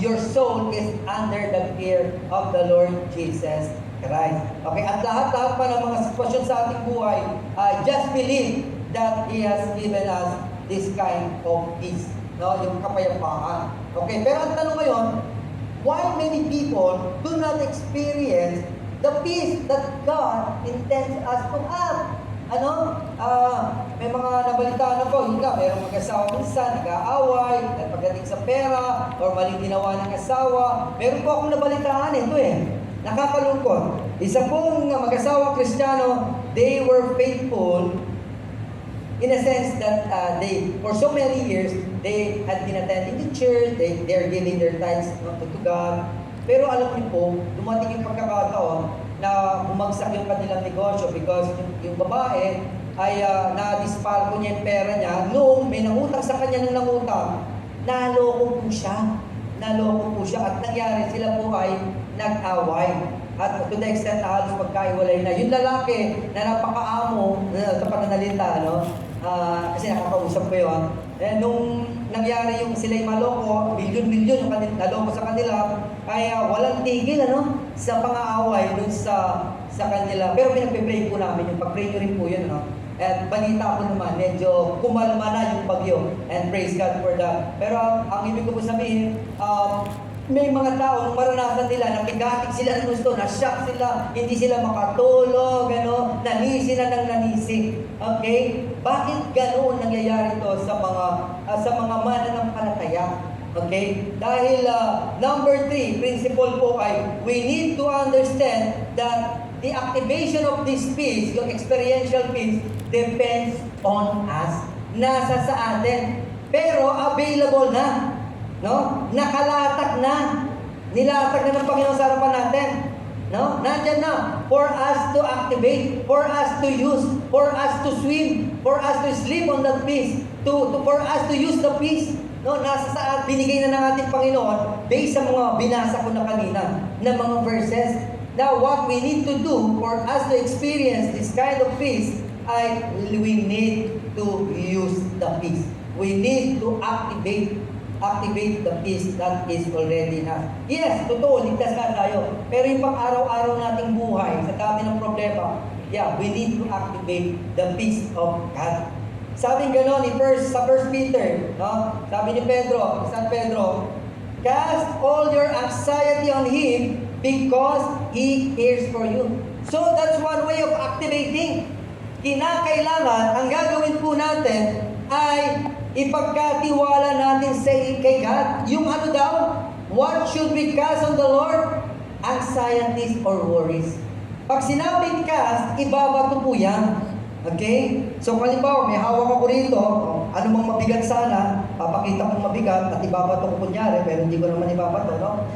Your soul is under the fear of the Lord Jesus Christ. Okay, at lahat-lahat pa ng mga sitwasyon sa ating buhay, just believe that He has given us this kind of peace, no? Yung kapayapaan. Okay, pero ang tanong ngayon, why many people do not experience the peace that God intends us to have? May mga nabalitaan ako, merong mag-asawa minsan, nag-aaway, at pagdating sa pera, or maling ginawa ng asawa. Meron po akong nabalitaan ito nakakalungkot. Isa pong mag-asawa Kristiyano, they were faithful in a sense that they, for so many years, they had been attending the church, they're giving their tithes to God. Pero alam niyo po, dumating yung pagkakataon na bumagsak yung kanilang negosyo because yung babae ay na-dispalko niya yung pera niya. Noong may nangutang sa kanya ng nangutang, naloko po siya. At nangyari, sila po ay nag-away. At to the extent na halos magkaiwalay na. Yung lalaki na napakaamo sa pananalita, kasi nakakausap ko yun. Nung nangyari yung sila'y maloko, milyon-milyon yung naloko sa kanila, ay walang tigil sa pang-aaway dun sa kanila. Pero pinagpipray po namin, yung pag-pray nyo rin po yun. At balita ko naman, medyo kumalma na yung bagyo. And praise God for that. Pero ang ibig ko po sabihin, may mga tao, nung maranasan nila, nakigatik sila ng gusto, na-shock sila, hindi sila makatulog, nanisi na ng nanisi. Okay? Bakit ganoon nangyayari to sa mga mananampalataya? Okay? Dahil number 3, principle po ay, we need to understand that the activation of this peace, yung experiential peace, depends on us. Nasa sa atin. Pero available na. Nakalatag na. Nilatag na ng Panginoon sa harapan natin. Nandyan na. For us to activate, for us to use, for us to swim, for us to sleep on that peace, for us to use the peace. Nasa sa binigay na ng ating Panginoon based sa mga binasa ko na kanina na mga verses. Now, what we need to do for us to experience this kind of peace ay we need to use the peace. We need to activate the peace that is already in us. Yes, totoo, ligtas na tayo. Pero yung pang-araw-araw nating buhay, sa dami ng problema, we need to activate the peace of God. Sabi gano'n sa 1 Peter, sabi ni Pedro, San Pedro, cast all your anxiety on Him because He cares for you. So that's one way of activating. Kinakailangan, ang gagawin po natin ay ipagkatiwala natin kay God. Yung daw? What should we cast on the Lord? Anxieties or worries. Pag sinabing cast, ibabato po yan. Okay? So, halimbawa, may hawak ako rito, ano mang mabigat sana, papakita kong mabigat at ibabato ko kunyari, pero hindi ko naman ibabato, no?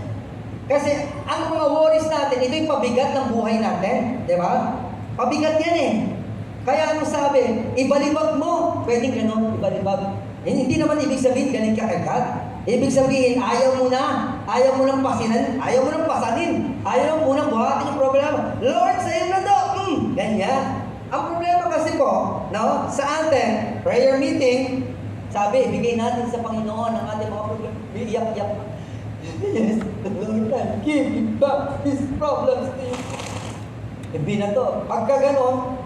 Kasi, ang mga worries natin, ito yung pabigat ng buhay natin, di ba? Pabigat yan eh. Kaya ano sabi, ibalibag mo. Pwedeng gano'n, ibalibag. Hindi naman ibig sabihin, galing ka agad. Ibig sabihin, ayaw mo nang pasanin, ayaw mo nang buhatin yung problema. Lord, sa'yo na to. Ganyan. Ang problema kasi po, no, sa atin, prayer meeting, sabi, bigay natin sa Panginoon ang ating mga problema. Iyak-iyak. Yes, Lord, I'm giving back these problems to you. Hindi na to. Pagka ganon,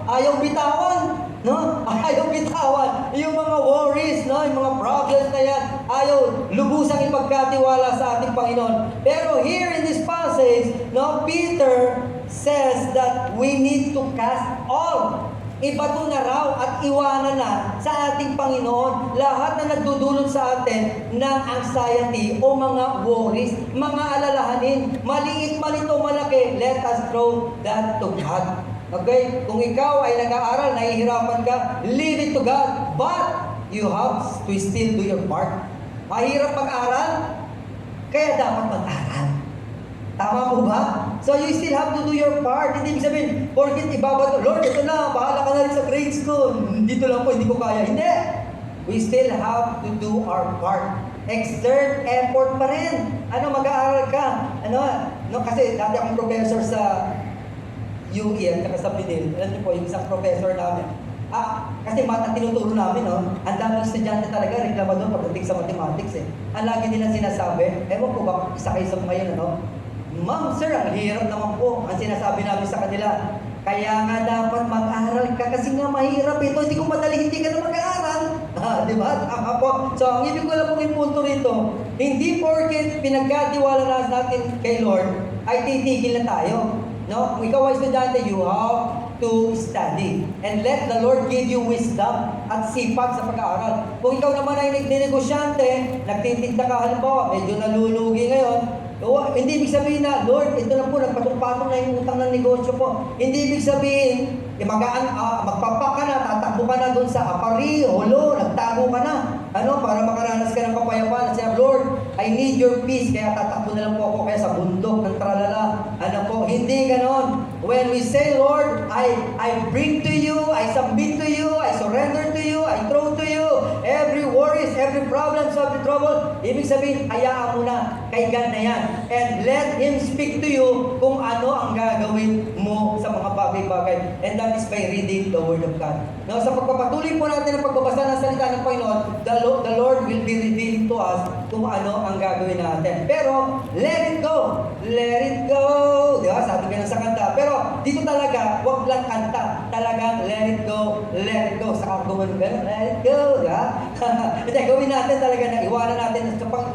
ayaw bitawan, no? Ayaw bitawan. Yung mga worries, no? Yung mga problems na yan, ayaw lubusang ipagkatiwala sa ating Panginoon. Pero here in this passage, no, Peter says that we need to cast all. Ibato na raw at iwanan na sa ating Panginoon lahat na nagdudulot sa atin ng anxiety o mga worries, mga alalahanin, maliit man ito malaki, let us throw that to God. Okay? Kung ikaw ay nag-aaral, nahihirapan ka, leave it to God. But you have to still do your part. Mahirap mag-aral, kaya dapat mag-aral. Tama po ba? So you still have to do your part. Hindi ibig sabihin, porkit ibabato, Lord, ito na, bahala ka na rin sa grade school. Dito lang po, hindi ko kaya. Hindi. We still have to do our part. Exert effort pa rin. Mag-aaral ka. Kasi dati akong professor sa UE at saka sa Pinil. Alam niyo po, yung isang professor namin. Kasi ang tinuturo namin, ang daming estudyante talaga, reklamador pagdating sa mathematics eh. Ang lagi nilang sinasabi, ewan ko ba, isa kayo sa mga yun, Ma'am, sir, ang hirap naman po. Ang sinasabi namin sa kanila, kaya nga dapat mag-aral ka kasi nga mahirap ito. Hindi ko madali, hindi ka na mag-aaral. Di ba? Tama po. So, ang ibig ko lang pong punto rito, hindi porket pinagkatiwala natin kay Lord, ay titigil na tayo. No? Kung ikaw ay estudyante, you have to study. And let the Lord give you wisdom at sipag sa pag-aaral. Kung ikaw naman ay nagnegosyante, nagtitinda ka, halimbawa, medyo nalulugi ngayon, hindi ibig sabihin na, Lord, ito na po, nagpatong-patong na yung utang ng negosyo po. Hindi ibig sabihin, magpapak ka na, tatakbo ka na doon sa apari, holo, nagtago ka na. Para makaranas ka ng kapayapaan. Sabi, Lord, I need your peace, kaya tatakbo na lang po ako kaya sa bundok ng tralala. Hindi ganon. When we say, Lord, I bring to you, I submit to you, I surrender to you, I throw to you, every worries, every problem, every trouble, ibig sabihin, hayaan mo na, kay God na yan. And let Him speak to you kung ano ang gagawin mo sa mga bagay-bagay. And that is by reading the Word of God. Now, sa pagpapatuloy po natin ang pagbabasa ng salita ng Panginoon, the Lord will be revealing to us kung ano ang gagawin natin. Pero, let it go. Let it go. Di ba? Sabi ko sa kanta. Pero, dito talaga, wag lang kanta. Talagang, let it go. Let it go. Saka gawin gano'n, let it go. Di ba? Hindi, gawin natin talaga na iwanan natin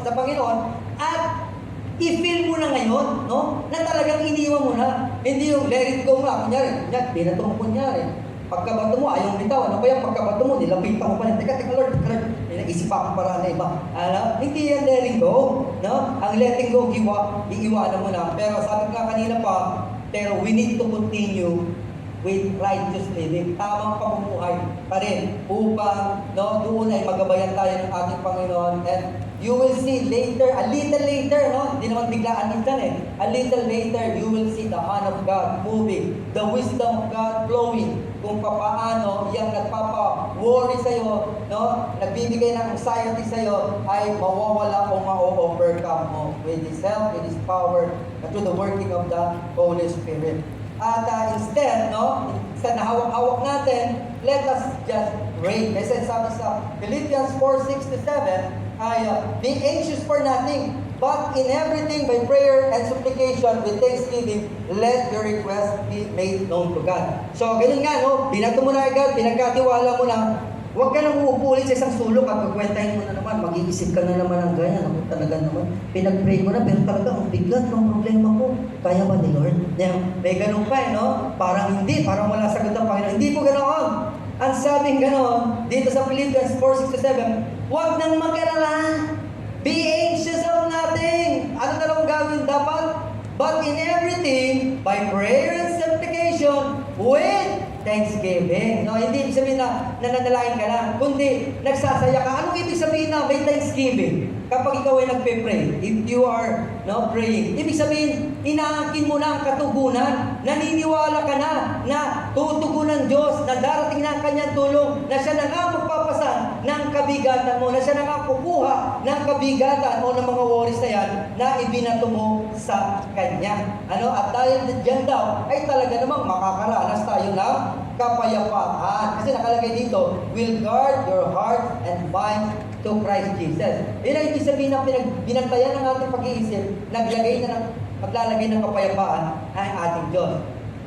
sa Panginoon at i-feel mo na ngayon, no? Na talagang iniwan mo na. Hindi yung let it go nga. Kunyari, binato mo kunyari. Pagkabato mo, ayaw bitaw. Kaya pagkabato mo, nilapitan mo pa rin. Teka, Lord, naisip ako para na iba. Hindi yan letting go. No? Ang letting go, iiwanan mo na. Pero sabi ko kanina pa, pero we need to continue with righteous living, tamang pamumuhay pa rin upang doon ay magabayan tayo ng ating Panginoon. And you will see later, a little later, hindi naman biglaan minsan a little later, you will see the hand of God moving, the wisdom of God flowing, kung paano yung nagpapa-worry sa'yo, nagbibigay ng anxiety sa'yo, ay mawawala o ma-overcome mo with His help, with His power, and through the working of the Holy Spirit. At instead na hawak-hawak natin, let us just pray. Kasi sabi sa Philippians 4:6-7, ay be anxious for nothing, but in everything by prayer and supplication with thanksgiving, let your request be made known to God. So, ganun nga, binato mo na agad, pinagkatiwala mo na, huwag ka nang uupo ulit sa isang sulok at kukwentahin mo na naman, mag-iisip ka na naman ng ganyan. Ako talaga naman, pinag-pray ko na, pero talaga, ang bigat ng problema ko. Kaya ba ni Lord? May ganun pa parang hindi, parang wala sagot ng Panginoon. Hindi po ganoon. Ang sabing ganoon, dito sa Philippians 4:6-7, huwag nang mag-alala. Be anxious of nothing. Ano na lang gawin dapat? But in everything, by prayer and supplication, with thanksgiving. No, hindi ibig sabihin na nananalangin ka lang, kundi nagsasaya ka. Anong ibig sabihin na may thanksgiving? Kapag ikaw ay nagpe-pray, if you are praying, ibig sabihin, inaangkin mo na ang katugunan, naniniwala ka na tutugunan Diyos, na darating na ang kanyang tulong, na siya na nga magpapasan ng kabigatan mo, na siya na nga kukuha ng kabigatan o ng mga worries na yan, na ibinato mo sa kanya. At dahil dyan daw, ay talaga namang makakaranas tayo ng kapayapaan. Kasi nakalagay dito, will guard your heart and mind to Christ Jesus. Yun ang ibig sabihin na binantayan ng ating pag-iisip, maglalagay ng kapayapaan ay ating Diyos.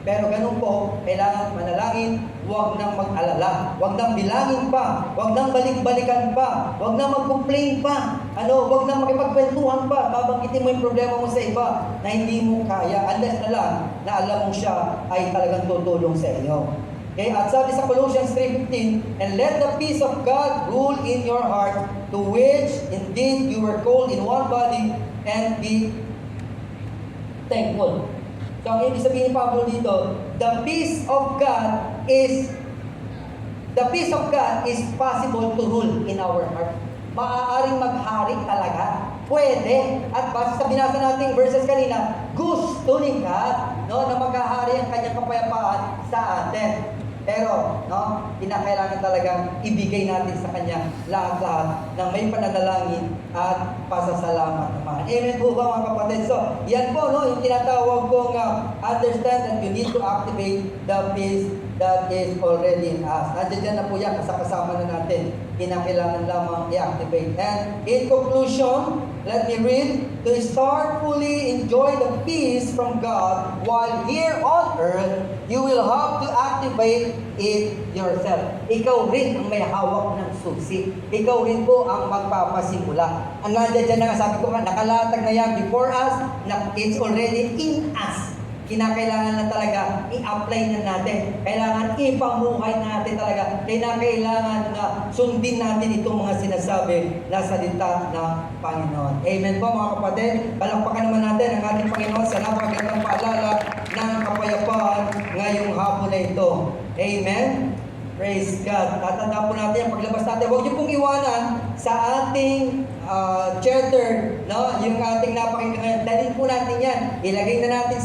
Pero ganun po, kailangan manalangin, huwag nang mag-alala, huwag nang bilangin pa, huwag nang balik-balikan pa, huwag nang mag-complain pa, huwag nang makipagkwentuhan pa, babanggitin mo yung problema mo sa iba na hindi mo kaya, unless na lang na alam mo siya ay talagang tutulong sa inyo. Okay, at sabi sa Colossians 3:15, and let the peace of God rule in your heart, to which indeed you were called in one body, and be thankful. So, ang ibig sabihin ni Pablo dito, the peace of God is possible to rule in our heart. Maaaring maghari talaga. Pwede. At base sa binasa nating verses kanina, gusto ni God na maghahari ang kanyang kapayapaan sa atin. Pero, kinakailangan talagang ibigay natin sa Kanya lahat-lahat ng may pananalangin at pasasalamat naman. Amen po ba mga kapatid? So, yan po, yung tinatawag kong understand that you need to activate the peace that is already in us. Nandiyan na po yan, kasama na natin. Kinakailangan lamang i-activate. And in conclusion, let me read, to start fully enjoy the peace from God while here on earth, you will have to activate it yourself. Ikaw rin ang may hawak ng susi. Ikaw rin po ang magpapasimula. Ang nandiyan na nga, sabi ko nga, nakalatag na yan before us, na it's already in us. Kinakailangan na talaga i-apply na natin. Kailangan ipamuhay natin talaga. Kailangan na sundin natin itong mga sinasabi na salita ng Panginoon. Amen po mga kapatid. Palakpakan naman natin ang ating Panginoon sa napakagandang paalala ng kapayapaan ngayong hapon na ito. Amen. Praise God. Tatanda po natin ang paglabas natin. Huwag niyo pong iwanan sa ating charter, yung ating napakinggan ngayon. Dalhin po natin yan. Ilagay na natin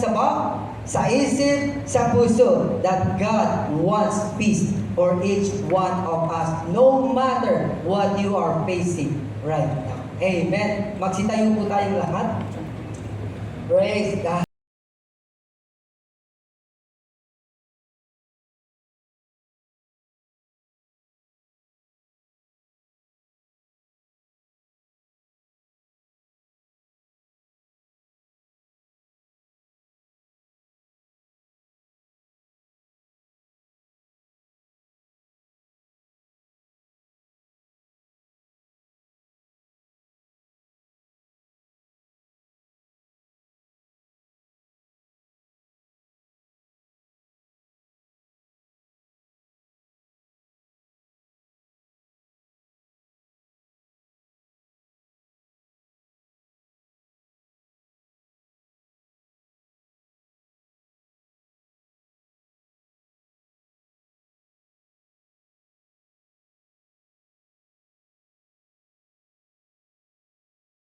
sa isip, sa puso, that God wants peace for each one of us, no matter what you are facing right now. Amen. Magsitayo po tayong lahat. Praise God.